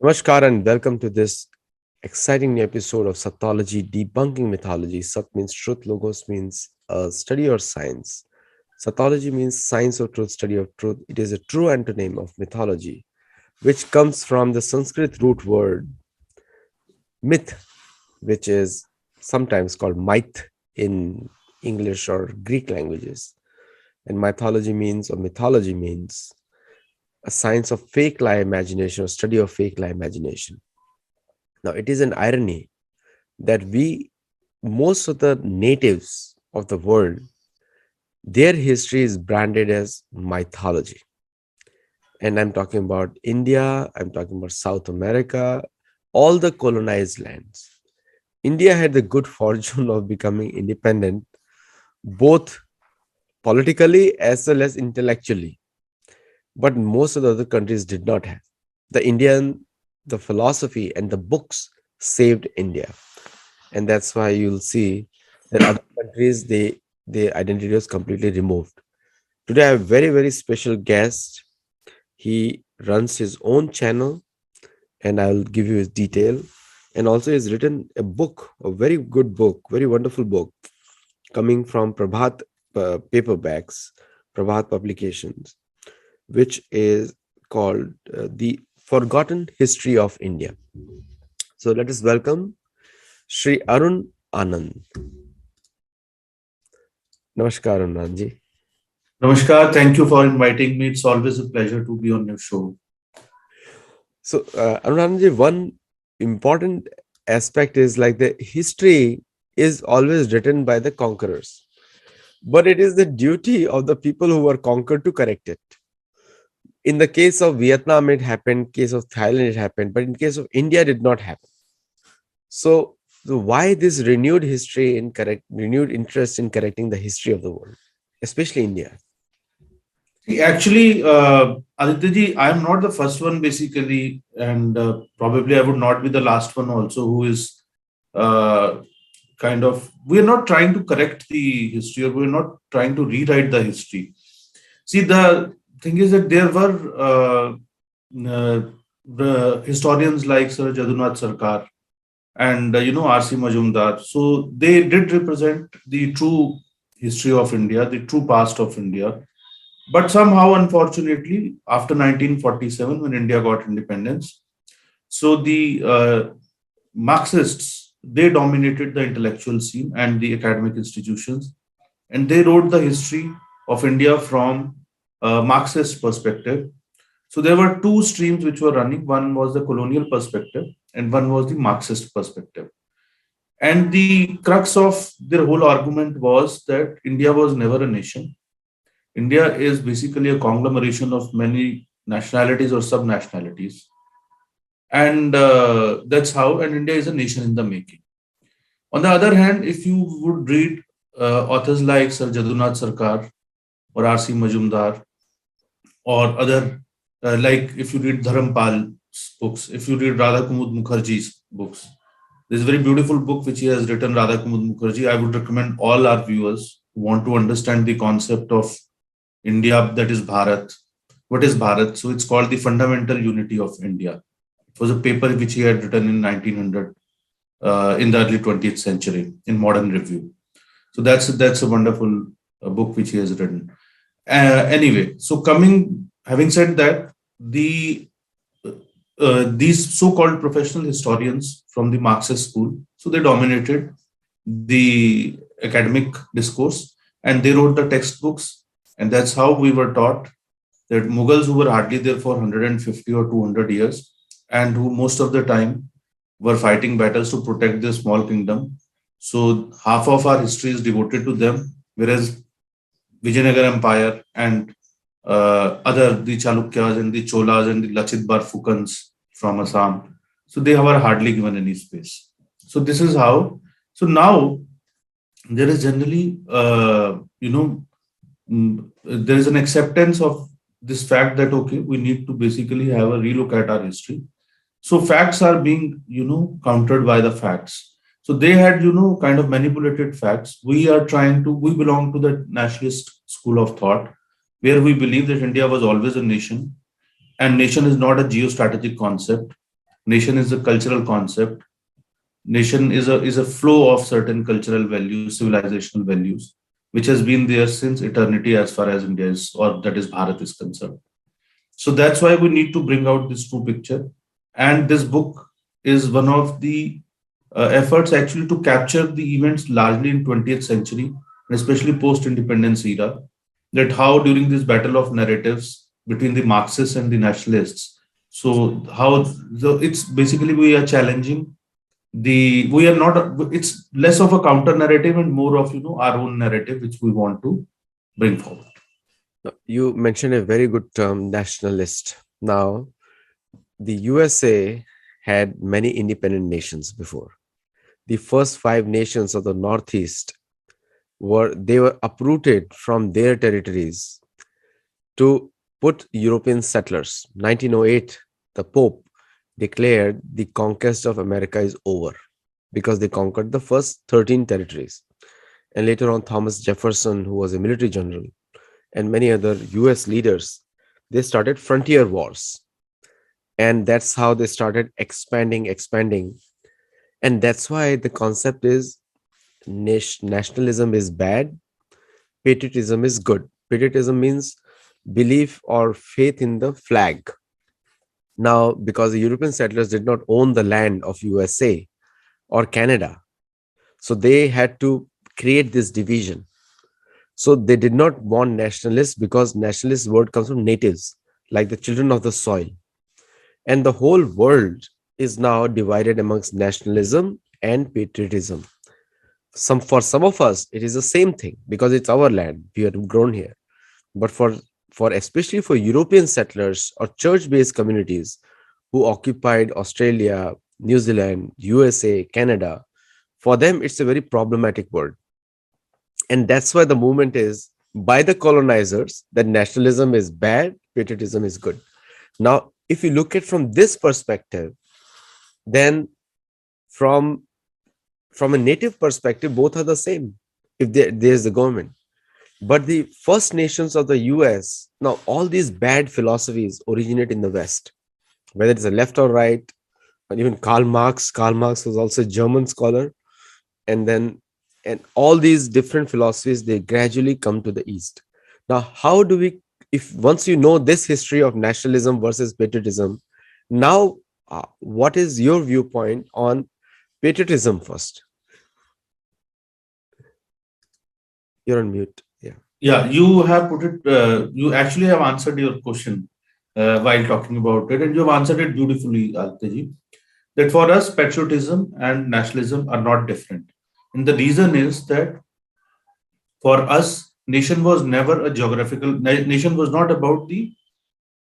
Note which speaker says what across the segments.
Speaker 1: Namaskar and welcome to this exciting new episode of Satyology Debunking Mythology. Sat means truth, Logos means study or science. Satyology means science of truth, study of truth. It is a true antonym of mythology, which comes from the Sanskrit root word myth, which is sometimes called myth in English or Greek languages. And mythology means a science of fake lie imagination or study of fake lie imagination. Now, it is an irony that most of the natives of the world, their history is branded as mythology. And I'm talking about India, I'm talking about South America, all the colonized lands. India had the good fortune of becoming independent, both politically as well as intellectually. But most of the other countries did not have. The philosophy and the books saved India. And that's why you'll see that other countries, their identity was completely removed. Today, I have a very special guest. He runs his own channel, and I'll give you his detail. And also, he's written a book, a very good book, very wonderful book, coming from Prabhat paperbacks, Prabhat Publications, which is called The Forgotten History of India. So let us welcome Shri Arun Anand. Namaskar, Anand ji.
Speaker 2: Namaskar, thank you for inviting me. It's always a pleasure to be on your show.
Speaker 1: So, Arun Anand ji, one important aspect is like the history is always written by the conquerors, but it is the duty of the people who were conquered to correct it. In the case of Vietnam, it happened. Case of Thailand, it happened. But in case of India, it did not happen. So why this renewed interest in correcting the history of the world, especially India?
Speaker 2: Actually, Aditya ji, I'm not the first one basically, and probably I would not be the last one also who is uh, we're not trying to correct the history or we're not trying to rewrite the history. See, the thing is that there were the historians like Sir Jadunath Sarkar and R.C. Majumdar. So they did represent the true history of India, the true past of India. But somehow, unfortunately, after 1947, when India got independence, so the Marxists, they dominated the intellectual scene and the academic institutions, and they wrote the history of India from a Marxist perspective. So there were two streams which were running. One was the colonial perspective, and one was the Marxist perspective. And the crux of their whole argument was that India was never a nation. India is basically a conglomeration of many nationalities or sub-nationalities. And that's how, and India is a nation in the making. On the other hand, if you would read authors like Sir Jadunath Sarkar or R.C. Majumdar or other, like if you read Dharampal's books, if you read Radha Kumud Mukherjee's books, there's a very beautiful book which he has written, Radha Kumud Mukherjee. I would recommend all our viewers who want to understand the concept of India, that is Bharat. What is Bharat? So it's called the Fundamental Unity of India. It was a paper which he had written in 1900, in the early 20th century, in Modern Review. So that's a wonderful book which he has written. Anyway, so having said that, these so-called professional historians from the Marxist school, so they dominated the academic discourse and they wrote the textbooks, and that's how we were taught that Mughals, who were hardly there for 150 or 200 years, and who most of the time were fighting battles to protect their small kingdom. So half of our history is devoted to them, whereas Vijayanagar Empire and the Chalukyas and the Cholas and the Lachit Barfukans from Assam, so they were hardly given any space. So this is how. So now there is generally, there is an acceptance of this fact that okay, we need to basically have a relook at our history. So facts are being countered by the facts. So they had kind of manipulated facts. We belong to the nationalist school of thought, where we believe that India was always a nation, and nation is not a geostrategic concept. Nation is a cultural concept. Nation is a flow of certain cultural values, civilizational values, which has been there since eternity as far as India is, or that is Bharat is concerned. So that's why we need to bring out this true picture. And this book is one of the efforts actually to capture the events largely in 20th century, and especially post-independence era, that how during this battle of narratives between the Marxists and the nationalists, so how it's basically we are challenging we are not, it's less of a counter narrative and more of, our own narrative, which we want to bring forward.
Speaker 1: Now, you mentioned a very good term, nationalist. Now, the USA had many independent nations before. The first five nations of the Northeast were uprooted from their territories to put European settlers. 1908, the Pope declared the conquest of America is over because they conquered the first 13 territories. And later on, Thomas Jefferson, who was a military general, and many other US leaders, they started frontier wars. And that's how they started expanding. And that's why the concept is nationalism is bad, patriotism is good. Patriotism means belief or faith in the flag. Now, because the European settlers did not own the land of USA or Canada, so they had to create this division. So they did not want nationalists because nationalist word comes from natives, like the children of the soil. And the whole world is now divided amongst nationalism and patriotism. For some of us, it is the same thing because it's our land. We are grown here. But for especially for European settlers or church-based communities who occupied Australia, New Zealand, USA, Canada, for them it's a very problematic word. And that's why the movement is by the colonizers that nationalism is bad, patriotism is good. Now, if you look at from this perspective, then from from a native perspective, both are the same. If there's the government, but the First Nations of the US, now all these bad philosophies originate in the West, whether it's a left or right, and even Karl Marx. Karl Marx was also a German scholar, and then and all these different philosophies they gradually come to the East. Now, how do we, if once you know this history of nationalism versus patriotism, now what is your viewpoint on patriotism first? You're on mute. Yeah.
Speaker 2: Yeah, you have put it, you actually have answered your question while talking about it, and you have answered it beautifully, Alteji, that for us, patriotism and nationalism are not different. And the reason is that for us, nation was never a nation was not about the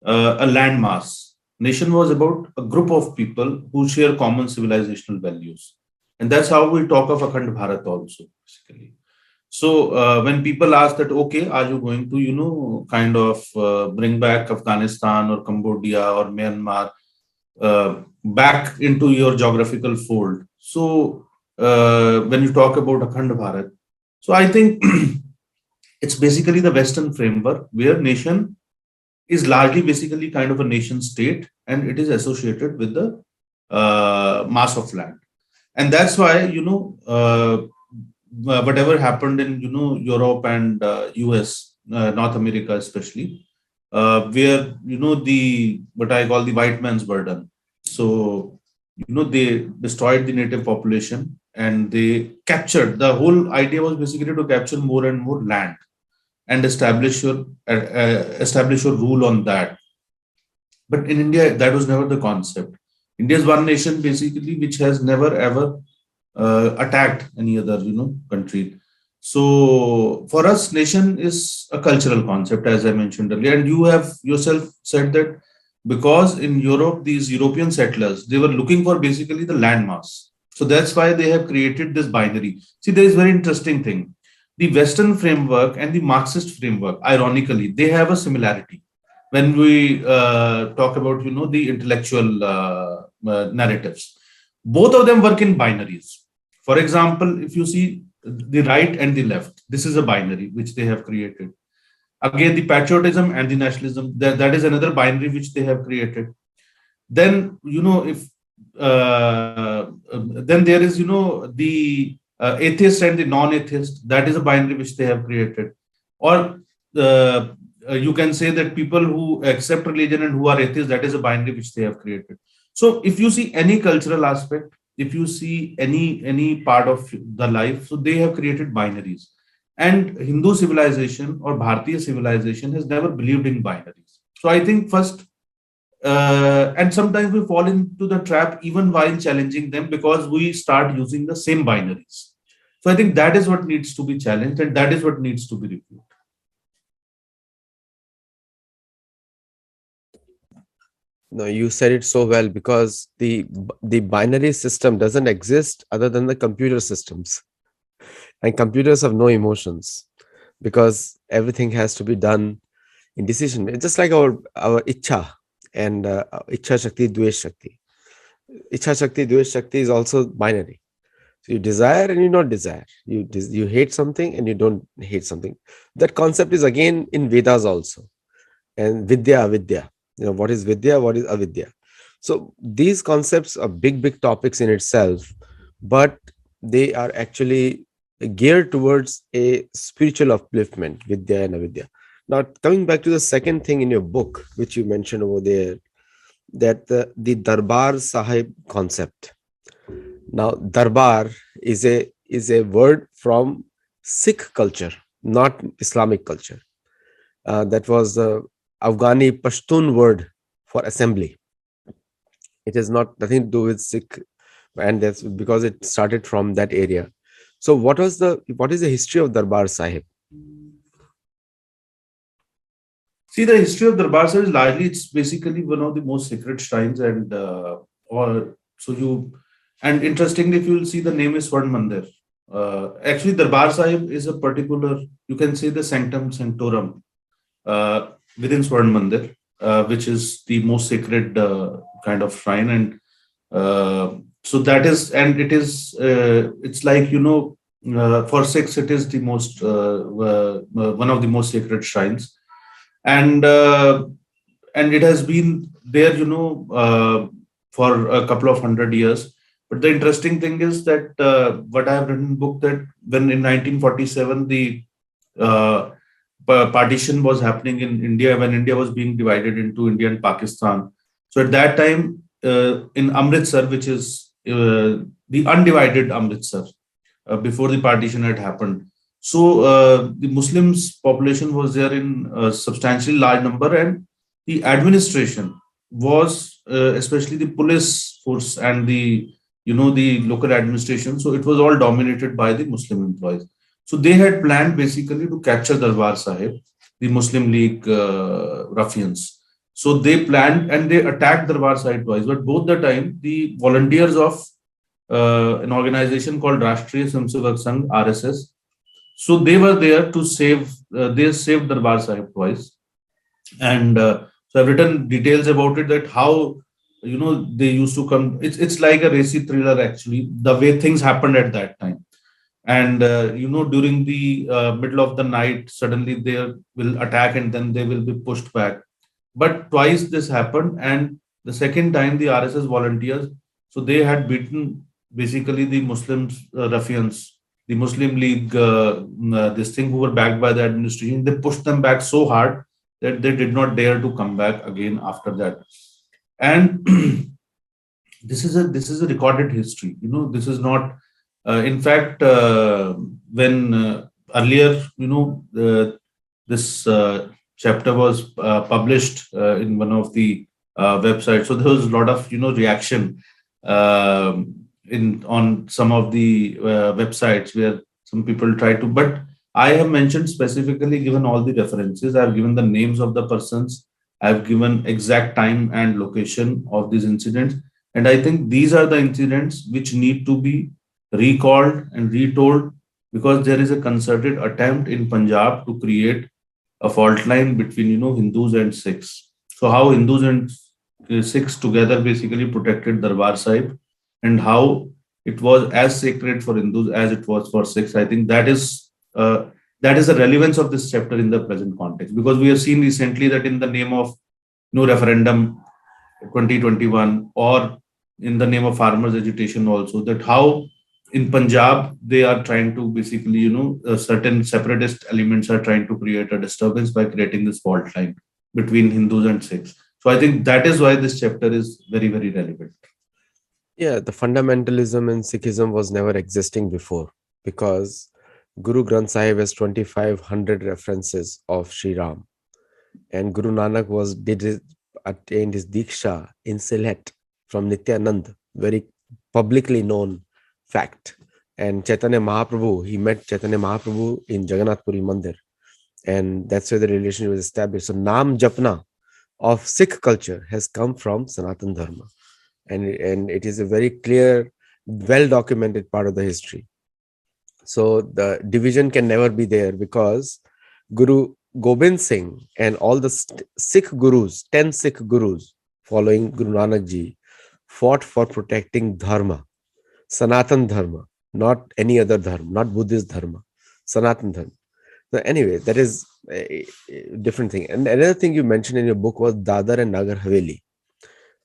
Speaker 2: a landmass. Nation was about a group of people who share common civilizational values. And that's how we talk of Akhand Bharat also, basically. So when people ask that, okay, are you going to, kind of bring back Afghanistan or Cambodia or Myanmar back into your geographical fold? So when you talk about Akhand Bharat, so I think it's basically the Western framework where nation is largely basically kind of a nation state, and it is associated with the mass of land. And that's why, whatever happened in, Europe and US, North America especially, where, the what I call the white man's burden. So, they destroyed the native population and they captured, the whole idea was basically to capture more and more land and establish your rule on that. But in India, that was never the concept. India is one nation basically which has never ever attacked any other, country. So for us, nation is a cultural concept, as I mentioned earlier, and you have yourself said that because in Europe, these European settlers, they were looking for basically the landmass. So that's why they have created this binary. See, there is very interesting thing. The Western framework and the Marxist framework, ironically, they have a similarity. When we talk about, the intellectual narratives, both of them work in binaries. For example, if you see the right and the left, this is a binary which they have created. Again, the patriotism and the nationalism, that is another binary which they have created. Then, if then there is, the atheist and the non-atheist. That is a binary which they have created. Or you can say that people who accept religion and who are atheists, that is a binary which they have created. So if you see any cultural aspect, if you see any part of the life, so they have created binaries. And Hindu civilization or Bharatiya civilization has never believed in binaries. So I think first, and sometimes we fall into the trap even while challenging them, because we start using the same binaries. So I think that is what needs to be challenged, and that is what needs to be reviewed.
Speaker 1: No, you said it so well, because the binary system doesn't exist other than the computer systems, and computers have no emotions, because everything has to be done in decision. It's just like our ichha and ichha shakti, dvesh shakti. Ichha shakti, dvesh shakti is also binary. So you desire and you not desire. You hate something and you don't hate something. That concept is again in Vedas also, and vidya, avidya. What is vidya, what is avidya. So these concepts are big topics in itself, but they are actually geared towards a spiritual upliftment, vidya and avidya. Now, coming back to the second thing in your book, which you mentioned over there, that the Darbar Sahib concept. Now, Darbar is a word from Sikh culture, not Islamic culture. That was the Afghani Pashtun word for assembly. It has not nothing to do with Sikh, and that's because it started from that area. So, what is the history of Darbar Sahib?
Speaker 2: See, the history of Darbar Sahib is largely, it's basically one of the most sacred shrines, and or so you, and interestingly, if you will see, the name is Swarn Mandir. Actually, Darbar Sahib is a particular, you can say, the sanctum sanctorum within Swarn Mandir, which is the most sacred kind of shrine, and so that is, and it is, it's like, for Sikhs, it is the most one of the most sacred shrines, and it has been there, for a couple of hundred years. But the interesting thing is that what I have written in the book, that when in 1947 the uh, partition was happening in India, when India was being divided into India and Pakistan. So at that time, in Amritsar, which is the undivided Amritsar, before the partition had happened. So the Muslims population was there in a substantially large number, and the administration was, especially the police force and the local administration. So it was all dominated by the Muslim employees. So they had planned basically to capture Darbar Sahib, the Muslim League ruffians. So they planned and they attacked Darbar Sahib twice, but both the time the volunteers of an organization called Rashtriya Swayamsevak Sangh (RSS), so they were there to save. They saved Darbar Sahib twice, and so I've written details about it. That how they used to come. It's like a racy thriller actually. The way things happened at that time, and during the middle of the night, suddenly they will attack and then they will be pushed back. But twice this happened, and the second time the RSS volunteers, so they had beaten basically the Muslims, ruffians, the Muslim League, this thing, who were backed by the administration. They pushed them back so hard that they did not dare to come back again after that. And this is a recorded history. This is not. In fact, when earlier, this chapter was published in one of the websites, so there was a lot of reaction in on some of the websites where some people try to. But I have mentioned specifically, given all the references. I have given the names of the persons. I have given exact time and location of these incidents, and I think these are the incidents which need to be recalled and retold, because there is a concerted attempt in Punjab to create a fault line between Hindus and Sikhs. So how Hindus and Sikhs together basically protected Darbar Sahib, and how it was as sacred for Hindus as it was for Sikhs. I think that is the relevance of this chapter in the present context, because we have seen recently that in the name of no referendum 2021, or in the name of farmers agitation also, that how in Punjab they are trying to basically, certain separatist elements are trying to create a disturbance by creating this fault line between Hindus and Sikhs. So I think that is why this chapter is very, very relevant.
Speaker 1: Yeah, the fundamentalism in Sikhism was never existing before because Guru Granth Sahib has 2,500 references of Sri Ram, and Guru Nanak attained his Diksha in Sylhet from Nityanand, very publicly known fact. And Chaitanya Mahaprabhu, he met Chaitanya Mahaprabhu in Jagannath Puri Mandir, and that's where the relationship was established. So Naam Japna of Sikh culture has come from Sanatan Dharma, and it is a very clear, well documented part of the history. So the division can never be there because Guru Gobind Singh and all the Sikh gurus, 10 Sikh gurus following Guru Nanak Ji, fought for protecting Dharma, Sanatan Dharma, not any other Dharma, not Buddhist Dharma, Sanatan Dharma. So anyway, that is a different thing. And another thing you mentioned in your book was Dadar and Nagar Haveli,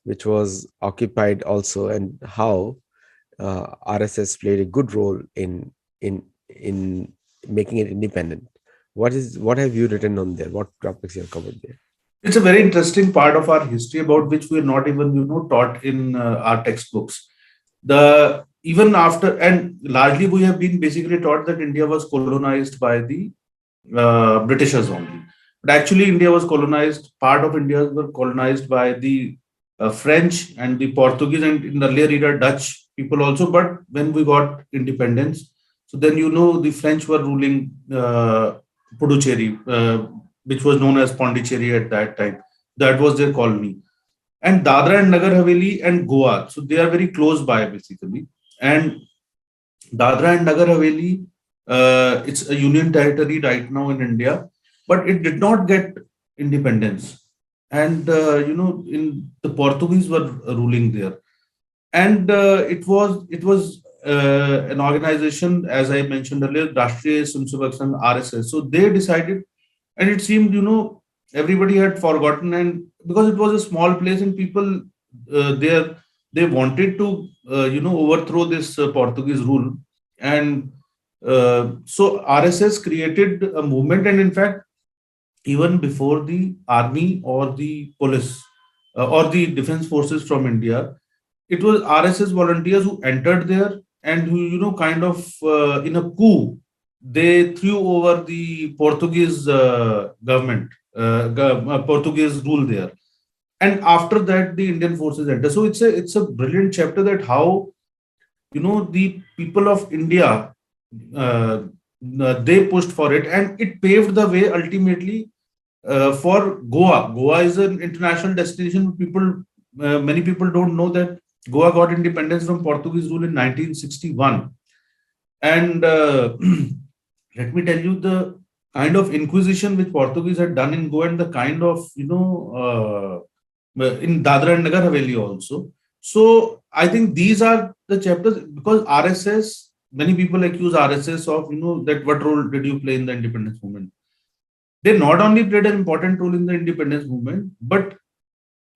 Speaker 1: which was occupied also, and how RSS played a good role in making it independent. What have you written on there? What topics you have covered there?
Speaker 2: It's a very interesting part of our history about which we are not even, taught in our textbooks. The even after, and largely we have been basically taught that India was colonized by the Britishers only. But actually, India was colonized. Part of India were colonized by the French and the Portuguese, and in the earlier era Dutch people also. But when we got independence, so then the French were ruling Puducherry, which was known as Pondicherry at that time. That was their colony. And Dadra and Nagar Haveli and Goa, so they are very close by basically. And Dadra and Nagar Haveli, it's a union territory right now in India, but it did not get independence. And in the Portuguese were ruling there, and it was an organization, as I mentioned earlier, Rashtriya Swayamsevak RSS. So they decided, and it seemed everybody had forgotten, and because it was a small place and people there, they wanted to overthrow this Portuguese rule. And so RSS created a movement, and in fact, even before the army or the police or the defense forces from India, it was RSS volunteers who entered there and who, kind of in a coup, they threw over the Portuguese government, Portuguese rule there. And after that, the Indian forces enter. So it's a brilliant chapter that how the people of India they pushed for it, and it paved the way ultimately for Goa. Goa is an international destination. Many people don't know that Goa got independence from Portuguese rule in 1961. And let me tell you the kind of inquisition which Portuguese had done in Goa, and the kind of, in Dadra and Nagar Haveli also. So I think these are the chapters, because RSS, many people accuse RSS of, that what role did you play in the independence movement? They not only played an important role in the independence movement, but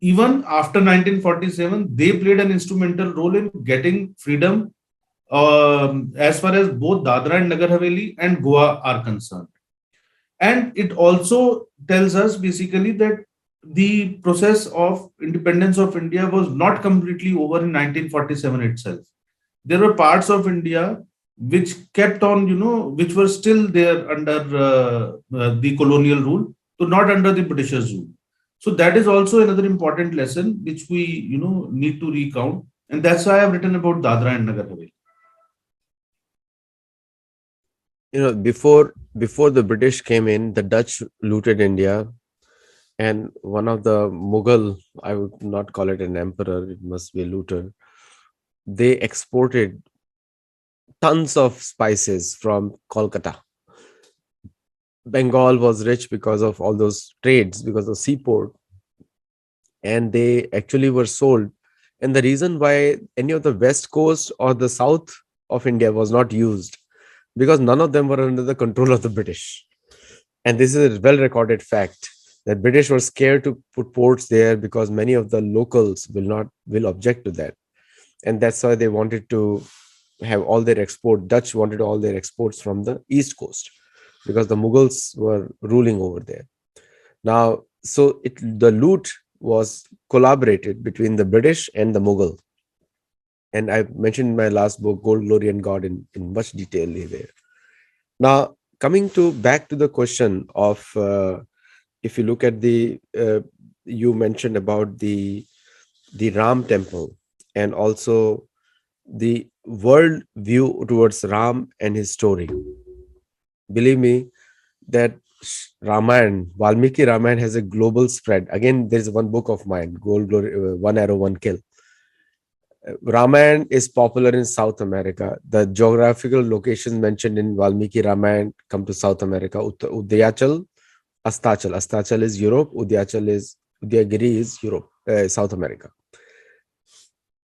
Speaker 2: even after 1947, they played an instrumental role in getting freedom as far as both Dadra and Nagar Haveli and Goa are concerned. And it also tells us basically that the process of independence of India was not completely over in 1947 itself. There were parts of India which kept on, which were still there under the colonial rule, so not under the Britishers' rule. So that is also another important lesson which we, need to recount, and that's why I've written about Dadra and Nagar Haveli.
Speaker 1: Before the British came in, the Dutch looted India, and one of the Mughal, I would not call it an emperor, it must be a looter, they exported tons of spices from Kolkata. Bengal was rich because of all those trades, because of seaport, and they actually were sold. And the reason why any of the west coast or the south of India was not used, because none of them were under the control of the British. And this is a well recorded fact that British were scared to put ports there because many of the locals will object to that. and that's why they wanted to have all their export. Dutch wanted all their exports from the east coast because the Mughals were ruling over there. Now, so the loot was collaborated between the British and the Mughal, and I mentioned in my last book, Gold, Glory, and God, in much detail there. Now, coming to back to the question of if you look at you mentioned about the Ram temple and also the world view towards Ram and his story. Believe me that Ramayana, Valmiki Ramayana has a global spread. Again, there's one book of mine, Gold Glory, One Arrow, One Kill. Ramayana is popular in South America. The geographical locations mentioned in Valmiki Ramayana come to South America. Udayachal, Astachal. Astachal is Europe. Udayagiri is Europe, South America.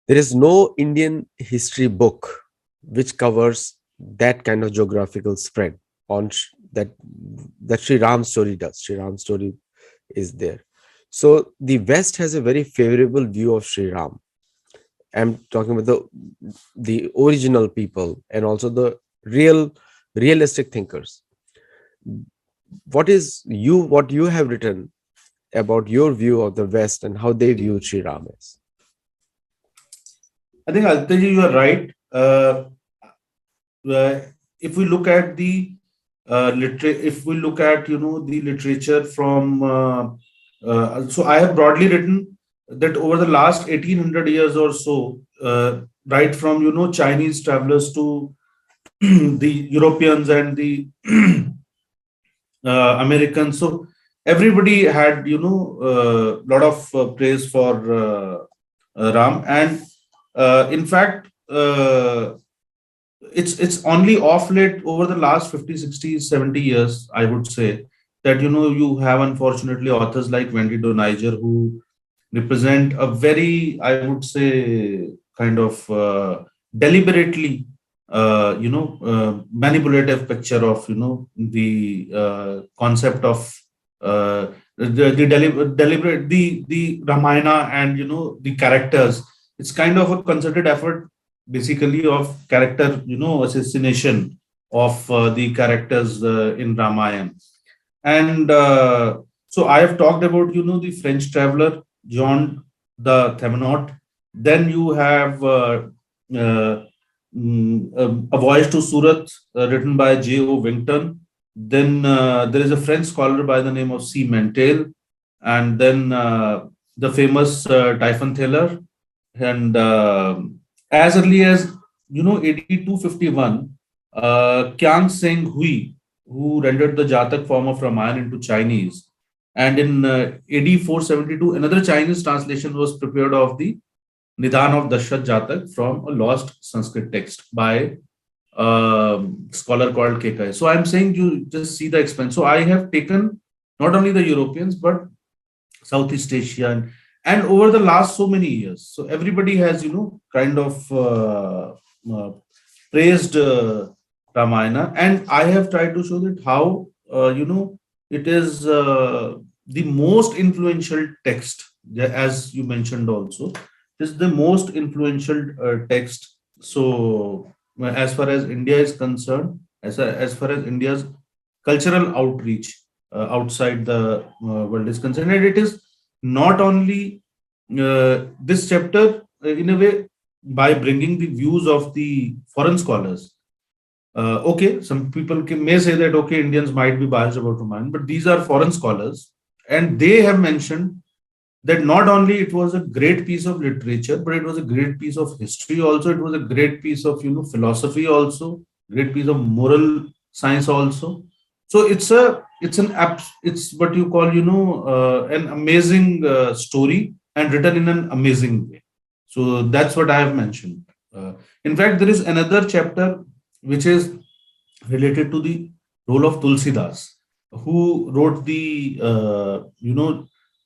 Speaker 1: There is no Indian history book which covers that kind of geographical spread on that Sri Ram story does. Sri Ram story is there. So the West has a very favorable view of Sri Ram. I'm talking about the original people and also the realistic thinkers. What you have written about your view of the West and how they view Sri Ram as?
Speaker 2: I think Aditya, you are right. If we look at the if we look at the literature from so I have broadly written that over the last 1800 years or so, right from Chinese travelers to the Europeans and the Americans, so everybody had lot of praise for Ram, and in fact it's only off late over the last 50, 60, 70 years, I would say, that you have unfortunately authors like Wendy Doniger who represent a very, I would say, kind of deliberately manipulative picture of the concept of deliberate the Ramayana and the characters. It's kind of a concerted effort basically of character assassination of the characters in Ramayana. And so I have talked about the French traveler John the Thevenot. Then you have A Voyage to Surat, written by J.O. Wington. Then there is a French scholar by the name of C. Mantel, and then the famous Typhon Taylor. And as early as AD 251, Kyang Seng Hui, who rendered the Jatak form of Ramayana into Chinese. And in AD 472, another Chinese translation was prepared of the Nidhan of Dashrath Jatak from a lost Sanskrit text by a scholar called Kekai. So I'm saying you just see the expense. So I have taken not only the Europeans, but Southeast Asia, and over the last so many years. So everybody has, kind of praised Ramayana. And I have tried to show that how, it is the most influential text, as you mentioned also. Is the most influential text. So, as far as India is concerned, as far as India's cultural outreach outside the world is concerned, and it is not only this chapter in a way by bringing the views of the foreign scholars. Okay, some people may say that okay, Indians might be biased about Ramayana, but these are foreign scholars, and they have mentioned that not only it was a great piece of literature, but it was a great piece of history also. It was a great piece of philosophy also, great piece of moral science also. So it's what you call an amazing story and written in an amazing way. So that's what I have mentioned. In fact, there is another chapter which is related to the role of Tulsidas, who wrote the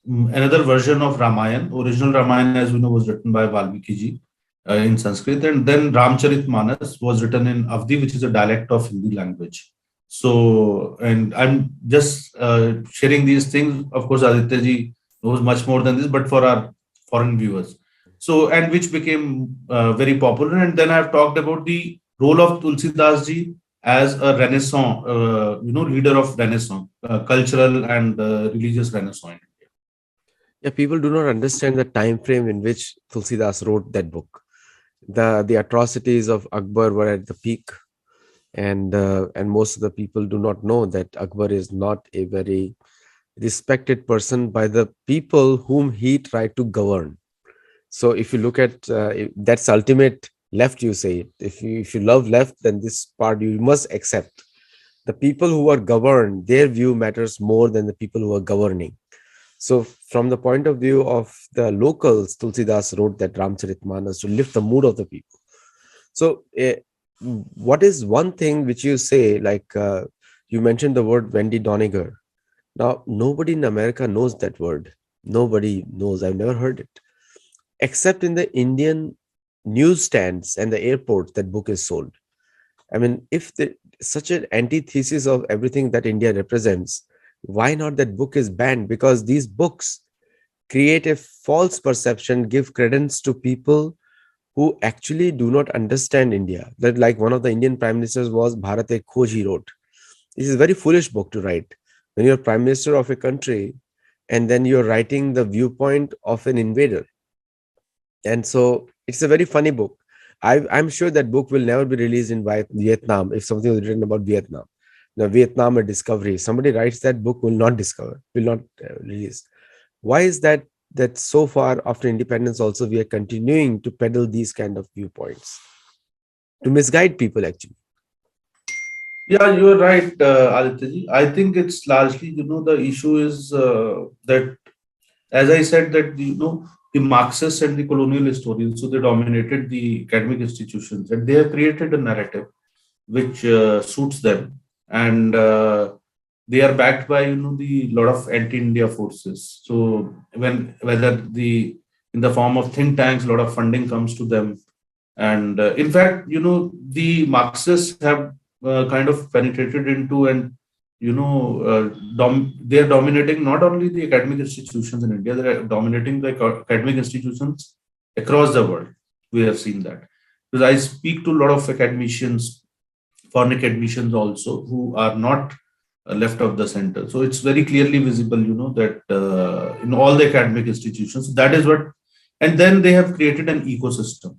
Speaker 2: another version of Ramayana. Original Ramayana, as we know, was written by Valmiki ji in Sanskrit, and then Ramcharitmanas was written in Avdi, which is a dialect of Hindi language. So, and I'm just sharing these things. Of course, Aditya ji knows much more than this, but for our foreign viewers. So, and which became very popular. And then I've talked about the role of Tulsidas ji as a Renaissance, leader of Renaissance, cultural and religious Renaissance.
Speaker 1: Yeah, people do not understand the time frame in which Tulsidas wrote that book. The atrocities of Akbar were at the peak, and most of the people do not know that Akbar is not a very respected person by the people whom he tried to govern. So if you look at that's ultimate left, you say, if you love left, then this part you must accept. The people who are governed, their view matters more than the people who are governing. So from the point of view of the locals, Tulsidas wrote that Ramcharitmanas to lift the mood of the people. So what is one thing which you say, like you mentioned the word Wendy Doniger. Now nobody in America knows that word. Nobody knows. I've never heard it, except in the Indian newsstands and the airports that book is sold. I mean, if such an antithesis of everything that India represents, why not that book is banned? Because these books create a false perception, give credence to people who actually do not understand India. That, like one of the Indian prime ministers was Bharat Ek Khoj, he wrote. This is a very foolish book to write. When you're prime minister of a country and then you're writing the viewpoint of an invader. And so it's a very funny book. I'm sure that book will never be released in Vietnam if something was written about Vietnam. Now, Vietnam, a discovery. Somebody writes that book, will not release. Why is that? That so far after independence, also we are continuing to peddle these kind of viewpoints to misguide people. Actually,
Speaker 2: Yeah, you're right, Aditya ji. I think it's largely, the issue is that, as I said, that, the Marxists and the colonial historians, so they dominated the academic institutions and they have created a narrative which suits them. And they are backed by, the lot of anti-India forces. So whether in the form of think tanks, a lot of funding comes to them. And in fact, the Marxists have kind of penetrated into and they are dominating not only the academic institutions in India, they are dominating the academic institutions across the world. We have seen that because I speak to a lot of academicians, foreign academicians also, who are not left of the center. So it's very clearly visible, that in all the academic institutions, that is what, and then they have created an ecosystem.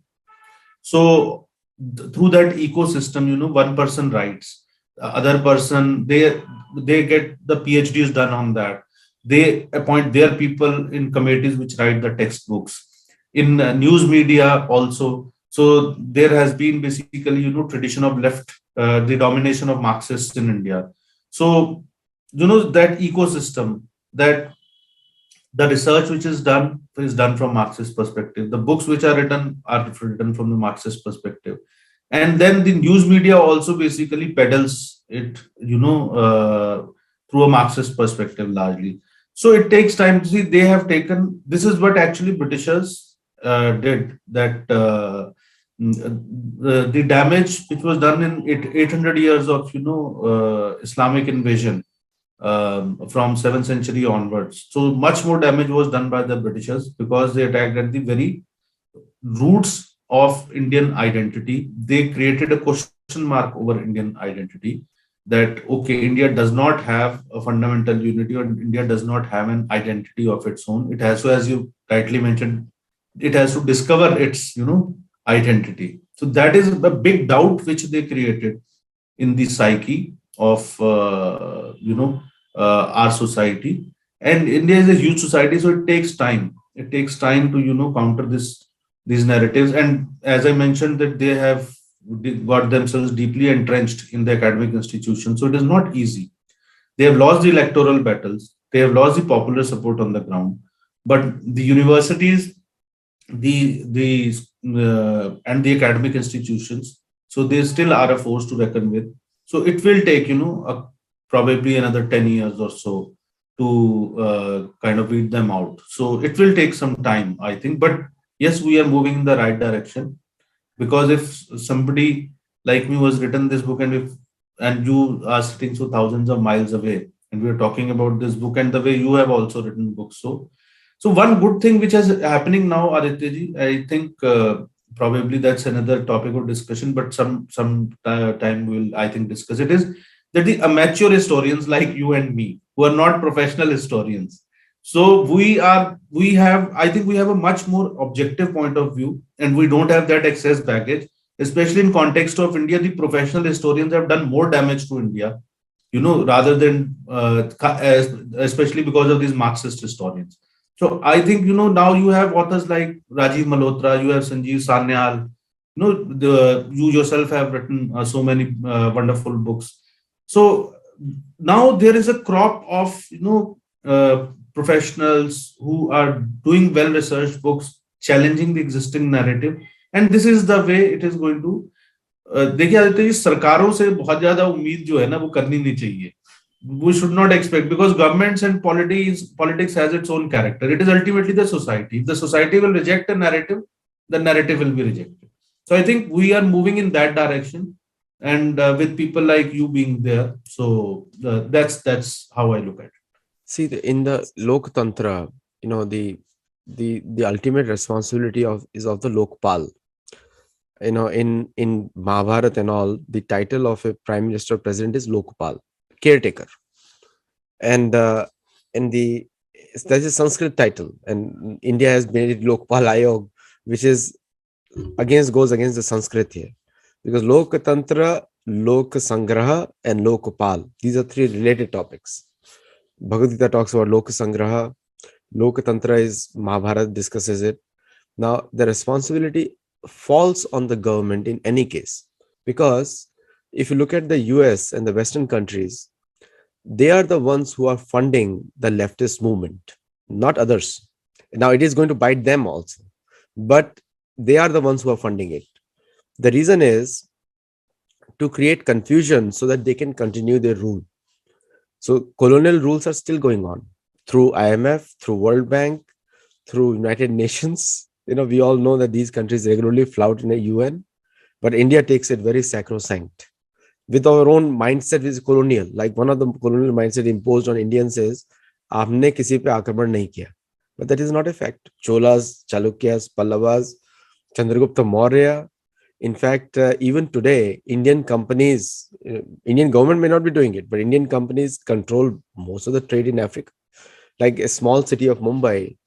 Speaker 2: So through that ecosystem, one person writes, the other person, they get the PhDs done on that. They appoint their people in committees which write the textbooks. In news media also. So there has been basically, tradition of left, the domination of Marxists in India. So, that ecosystem, that the research which is done from Marxist perspective. The books which are written from the Marxist perspective, and then the news media also basically peddles it, through a Marxist perspective largely. So it takes time to see. They have taken, this is what actually Britishers did. That the damage which was done in 800 years of Islamic invasion, from 7th century onwards. So much more damage was done by the Britishers because they attacked at the very roots of Indian identity. They created a question mark over Indian identity, that okay, India does not have a fundamental unity, or India does not have an identity of its own. It has to, as you rightly mentioned, it has to discover its identity. So that is the big doubt which they created in the psyche of our society. And India is a huge society, so it takes time. It takes time to counter these narratives. And as I mentioned, that they have got themselves deeply entrenched in the academic institution, so it is not easy. They have lost the electoral battles. They have lost the popular support on the ground. But the universities, the and the academic institutions, so they still are a force to reckon with. So it will take probably another 10 years or so to kind of weed them out. So it will take some time, I think. But yes, we are moving in the right direction, because if somebody like me was written this book, and you are sitting so thousands of miles away, and we are talking about this book, and the way you have also written books, so So one good thing which is happening now, Aditya ji, I think probably that's another topic of discussion, but some time we'll, I think, discuss it, is that the amateur historians like you and me, who are not professional historians, so we have, I think we have a much more objective point of view, and we don't have that excess baggage, especially in context of India. The professional historians have done more damage to India, rather than especially because of these Marxist historians. So I think, now you have authors like Rajiv Malhotra, you have Sanjeev Sanyal, you yourself have written so many wonderful books. So now there is a crop of, professionals who are doing well researched books, challenging the existing narrative, and this is the way it is going to. देखिए आदित्य जी, सरकारों से बहुत ज्यादा उम्मीद जो है ना, वो करनी नहीं चाहिए. We should not expect, because governments and politics has its own character. It is ultimately the society. If the society will reject a narrative, the narrative will be rejected. So I think we are moving in that direction, and with people like you being there, so that's how I look at it.
Speaker 1: See, in the Loktantra, the ultimate responsibility is of the Lokpal. In Mahabharat and all, the title of a prime minister or president is Lokpal, caretaker. And in the there's a Sanskrit title, and India has made it Lokpal Ayog, which is goes against the Sanskrit here, because Lokatantra, Lok Sangraha, and Lokpal, these are three related topics. Bhagavad Gita talks about Lok Sangraha, Lokatantra is Mahabharata discusses it. Now the responsibility falls on the government in any case, because if you look at the US and the Western countries, they are the ones who are funding the leftist movement, not others. Now it is going to bite them also, but they are the ones who are funding it. The reason is to create confusion so that they can continue their rule. So colonial rules are still going on through IMF, through World Bank, through United Nations. We all know that these countries regularly flout in the UN, but India takes it very sacrosanct. With our own mindset, which is colonial, like one of the colonial mindset imposed on Indians is, "Aapne kisi pe aakraman nahi kiya." But that is not a fact. Cholas, Chalukyas, Pallavas, Chandragupta Maurya. In fact, even today, Indian companies, Indian government may not be doing it, but Indian companies control most of the trade in Africa. Like a small city of Mumbai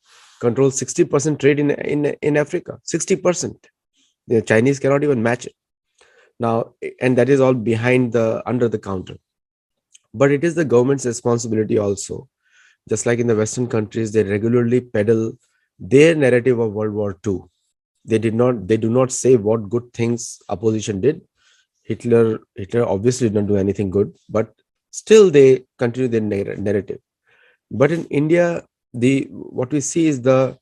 Speaker 1: controls 60% trade in Africa. 60%. The Chinese cannot even match it. Now, and that is all under the counter. But it is the government's responsibility also. Just like in the Western countries, they regularly peddle their narrative of World War II. They do not say what good things opposition did. Hitler obviously did not do anything good, but still they continue their narrative. But in India, what we see is the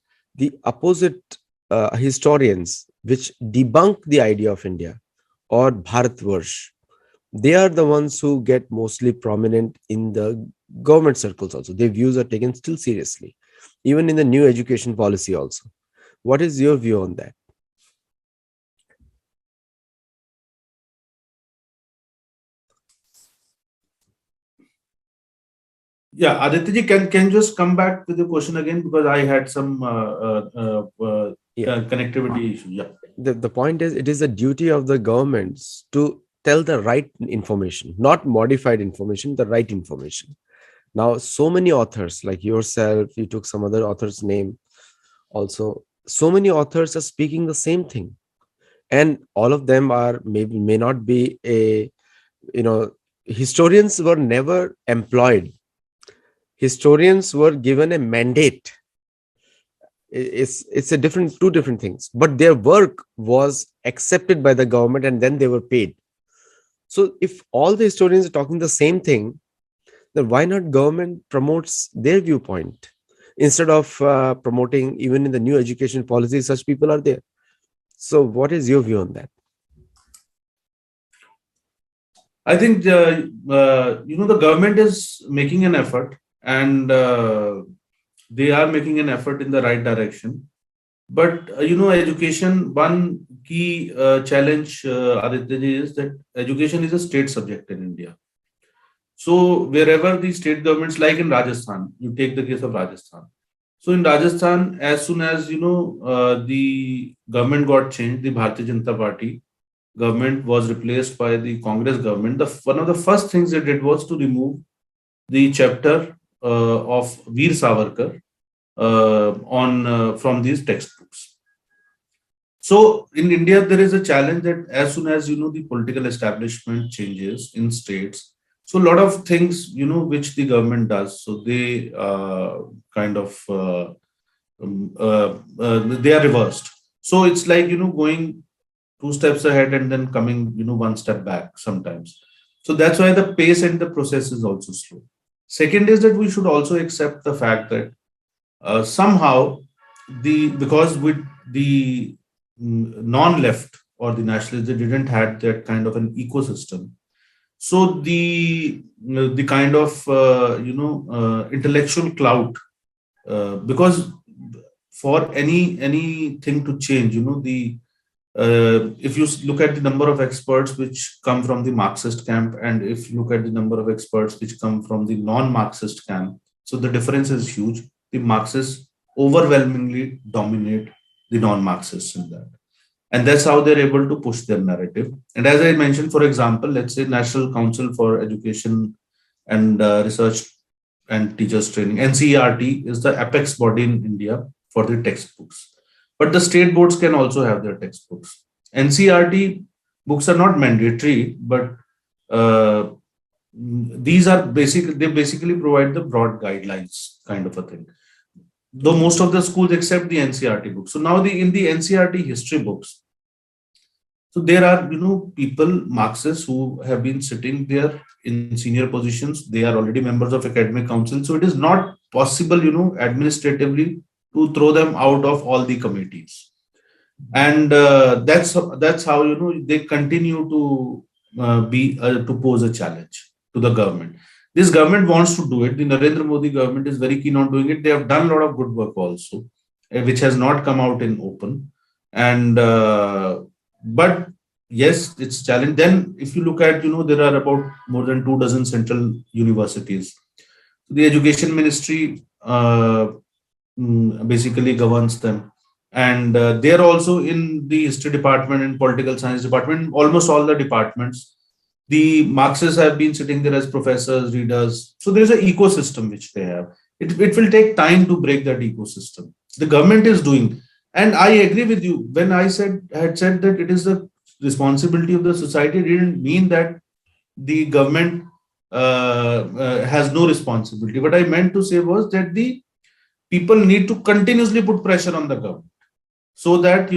Speaker 1: opposite historians which debunk the idea of India or Bharatvarsh. They are the ones who get mostly prominent in the government circles also. Their views are taken still seriously, even in the new education policy also. What is your view on that?
Speaker 2: Yeah, Aditya ji, can just come back with the question again, because I had some connectivity issue. Yeah.
Speaker 1: The point is, it is the duty of the governments to tell the right information, not modified information, the right information. Now, so many authors like yourself, you took some other author's name also. So many authors are speaking the same thing, and all of them are may not be historians were never employed. Historians were given a mandate. It's two different things, but their work was accepted by the government and then they were paid. So if all the historians are talking the same thing, then why not government promotes their viewpoint instead of promoting? Even in the new education policy, such people are there. So what is your view on that?
Speaker 2: I think the government is making an effort, and they are making an effort in the right direction. But education, one key challenge, Aditya ji, is that education is a state subject in India. So wherever the state governments, like in Rajasthan, you take the case of Rajasthan. So in Rajasthan, as soon as the government got changed, the Bharatiya Janata Party government was replaced by the Congress government. The one of the first things they did was to remove the chapter of Veer Savarkar on from these textbooks. So in India, there is a challenge that as soon as the political establishment changes in states, so a lot of things which the government does, so they kind of they are reversed. So it's like going two steps ahead and then coming one step back sometimes. So that's why the pace and the process is also slow. Second is that we should also accept the fact that somehow the because with the non-left or the nationalists, they didn't had that kind of an ecosystem. So the kind of intellectual clout, because for anything to change, the if you look at the number of experts which come from the Marxist camp, and if you look at the number of experts which come from the non-Marxist camp, so the difference is huge. The Marxists overwhelmingly dominate the non-Marxists in that, and that's how they're able to push their narrative. And as I mentioned, for example, let's say National Council for Education and Research and Teachers Training, NCERT, is the apex body in India for the textbooks. But the state boards can also have their textbooks. NCERT books are not mandatory, but uh, these are they basically provide the broad guidelines kind of a thing. Though most of the schools accept the NCERT books. So now in the NCERT history books, so there are people, Marxists, who have been sitting there in senior positions. They are already members of academic council. So it is not possible, administratively, to throw them out of all the committees. And that's how they continue to be to pose a challenge to the government. This government wants to do it. The Narendra Modi government is very keen on doing it. They have done a lot of good work also, which has not come out in open. And but yes, it's challenge. Then if you look at, there are about more than 2 dozen central universities. The education ministry basically governs them, and they're also in the history department and political science department, almost all the departments. The Marxists have been sitting there as professors, readers. So there's an ecosystem which they have. It will take time to break that ecosystem. The government is doing, and I agree with you. When had said that it is the responsibility of the society, it didn't mean that the government has no responsibility. What I meant to say was that the people need to continuously put pressure on the government, so that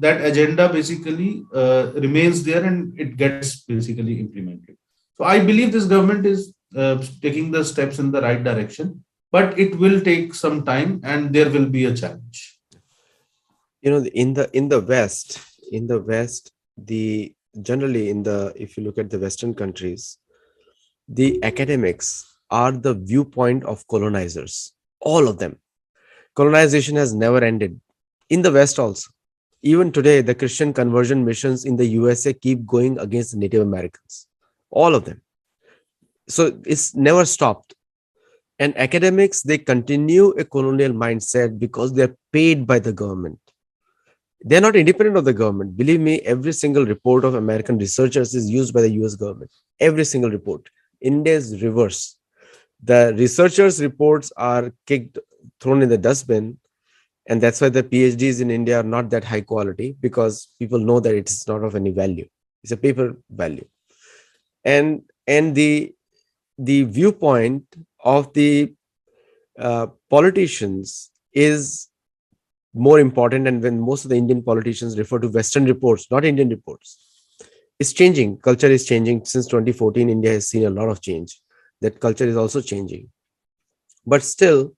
Speaker 2: that agenda basically remains there and it gets basically implemented. So I believe this government is taking the steps in the right direction, but it will take some time and there will be a challenge.
Speaker 1: In the west, the generally in the if you look at the Western countries, the academics are the viewpoint of colonizers, all of them. Colonization has never ended in the West also. Even today, the Christian conversion missions in the USA keep going against the Native Americans, all of them. So it's never stopped. And academics, they continue a colonial mindset because they're paid by the government. They're not independent of the government. Believe me, every single report of American researchers is used by the US government. Every single report. India is reverse. The researchers' reports are thrown in the dustbin, and that's why the PhDs in India are not that high quality, because people know that it's not of any value. It's a paper value. And the viewpoint of the politicians is more important. And when most of the Indian politicians refer to Western reports, not Indian reports, it's changing. Culture is changing. Since 2014, India has seen a lot of change. That culture is also changing. But still,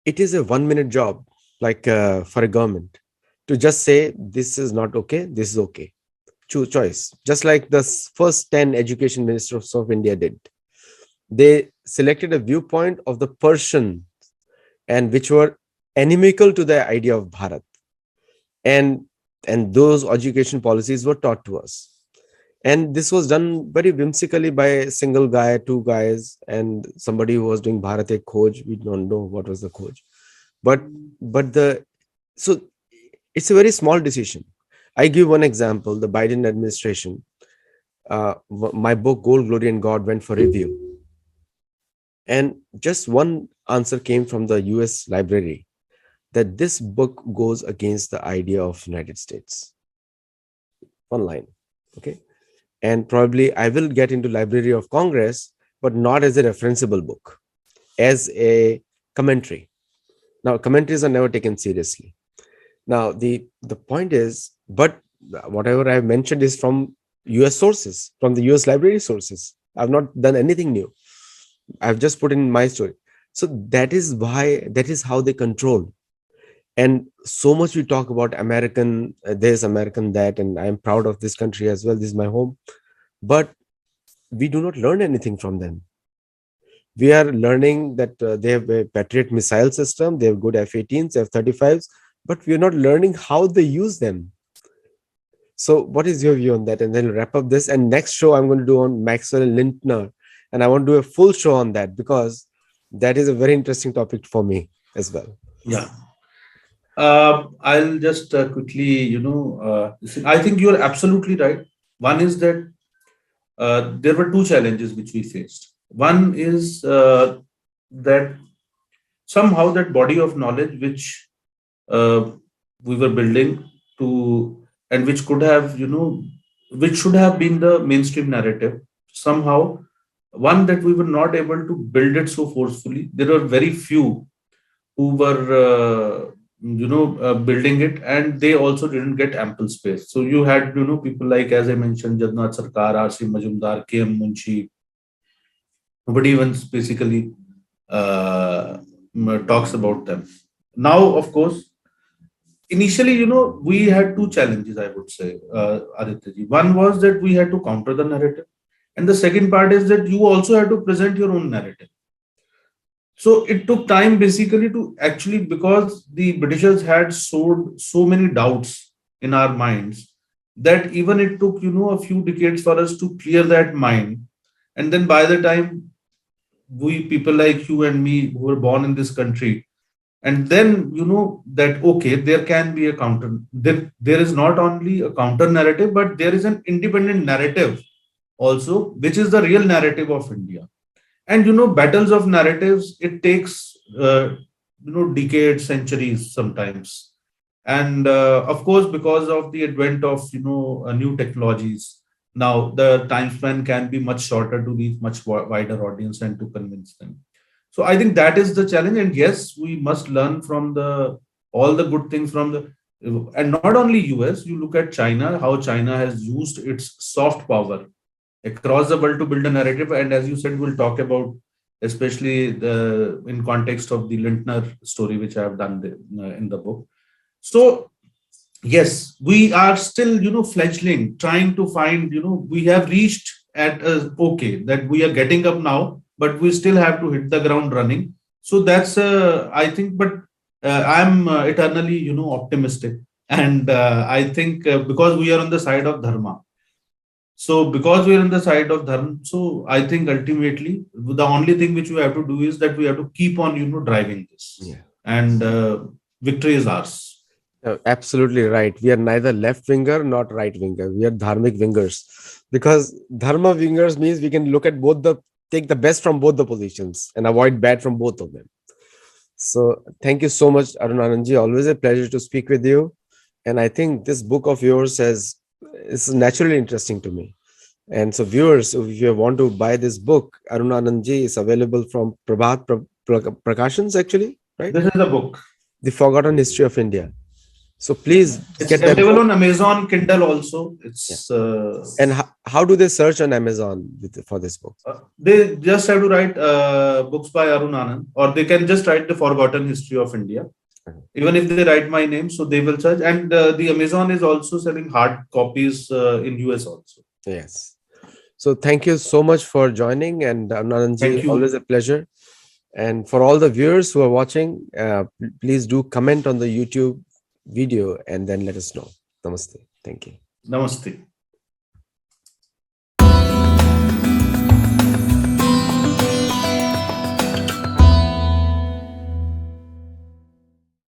Speaker 1: it is a 1-minute job, like for a government, to just say, this is not okay, this is okay. Choice. Just like the first 10 education ministers of India did. They selected a viewpoint of the Persian, and which were inimical to the idea of Bharat. And those education policies were taught to us. And this was done very whimsically by a single guy, two guys, and somebody who was doing Bharate Khoj. We don't know what was the Khoj, but the so it's a very small decision. I give one example: the Biden administration. My book Gold, Glory, and God went for review, and just one answer came from the U.S. library that this book goes against the idea of United States. One line, okay, and probably I will get into Library of Congress, but not as a referenceable book, as a commentary. Now, commentaries are never taken seriously. Now, the point is, but whatever I've mentioned is from US sources, from the US library sources. I've not done anything new. I've just put in my story. So that is why, that is how they control. And so much we talk about American, this, American, that, and I'm proud of this country as well. This is my home. But we do not learn anything from them. We are learning that they have a Patriot missile system, they have good F-18s, F-35s, but we are not learning how they use them. So what is your view on that? And then we'll wrap up this. And next show I'm going to do on Maxwell and Lintner. And I want to do a full show on that because that is a very interesting topic for me as well.
Speaker 2: Yeah. I'll just quickly, I think you're absolutely right. One is that there were two challenges which we faced. One is that somehow that body of knowledge which uh, we were building to, and which could have, which should have been the mainstream narrative, somehow, one that we were not able to build it so forcefully. There were very few who were building it, and they also didn't get ample space. So you had people like, as I mentioned, Jagnath Sarkar, R.C. Majumdar, K.M. Munshi. Nobody even basically uh, talks about them. Now, of course, initially, we had two challenges, I would say, Aditya ji. One was that we had to counter the narrative, and the second part is that you also had to present your own narrative. So it took time basically to actually, because the Britishers had sowed so many doubts in our minds, that even it took, a few decades for us to clear that mind. And then by the time we, people like you and me who were born in this country, and then that okay, there can be a counter. There is not only a counter narrative, but there is an independent narrative also, which is the real narrative of India. And battles of narratives, it takes decades, centuries sometimes. And of course, because of the advent of new technologies, now the time span can be much shorter to reach much wider audience and to convince them. So I think that is the challenge. And yes, we must learn from the all the good things from the, and not only US. You look at China, how China has used its soft power across the world to build a narrative. And as you said, we'll talk about, especially the in context of the Lintner story, which I have done in the book. So yes, we are still fledgling, trying to find, we have reached at okay, that we are getting up now, but we still have to hit the ground running. So that's I think, but I'm eternally optimistic. And I think because we are on the side of dharma, so because we are on the side of dharma, so I think ultimately the only thing which we have to do is that we have to keep on driving this.
Speaker 1: Yeah.
Speaker 2: And victory is ours.
Speaker 1: Absolutely right. We are neither left winger nor right winger. We are dharmic wingers, because dharma wingers means we can look at both the, take the best from both the positions and avoid bad from both of them. So thank you so much, Arun Anandji. Always a pleasure to speak with you. And I think this book of yours is naturally interesting to me. And so viewers, if you want to buy this book, Arun Anandji, is available from Prabhat Prakashans, actually, right?
Speaker 2: This is the book.
Speaker 1: The Forgotten History of India. So please
Speaker 2: It's
Speaker 1: get that
Speaker 2: available
Speaker 1: book.
Speaker 2: on Amazon Kindle also. It's
Speaker 1: And how do they search on Amazon for this book?
Speaker 2: they just have to write books by Arun Anand, or they can just write the Forgotten History of India. Even if they write my name, so they will search. And the Amazon is also selling hard copies in US also.
Speaker 1: Yes. So thank you so much for joining, and
Speaker 2: Thank
Speaker 1: Anandji,
Speaker 2: you.
Speaker 1: always a pleasure. And for all the viewers who are watching, please do comment on the YouTube video and then let us know. Namaste. Thank you.
Speaker 2: Namaste.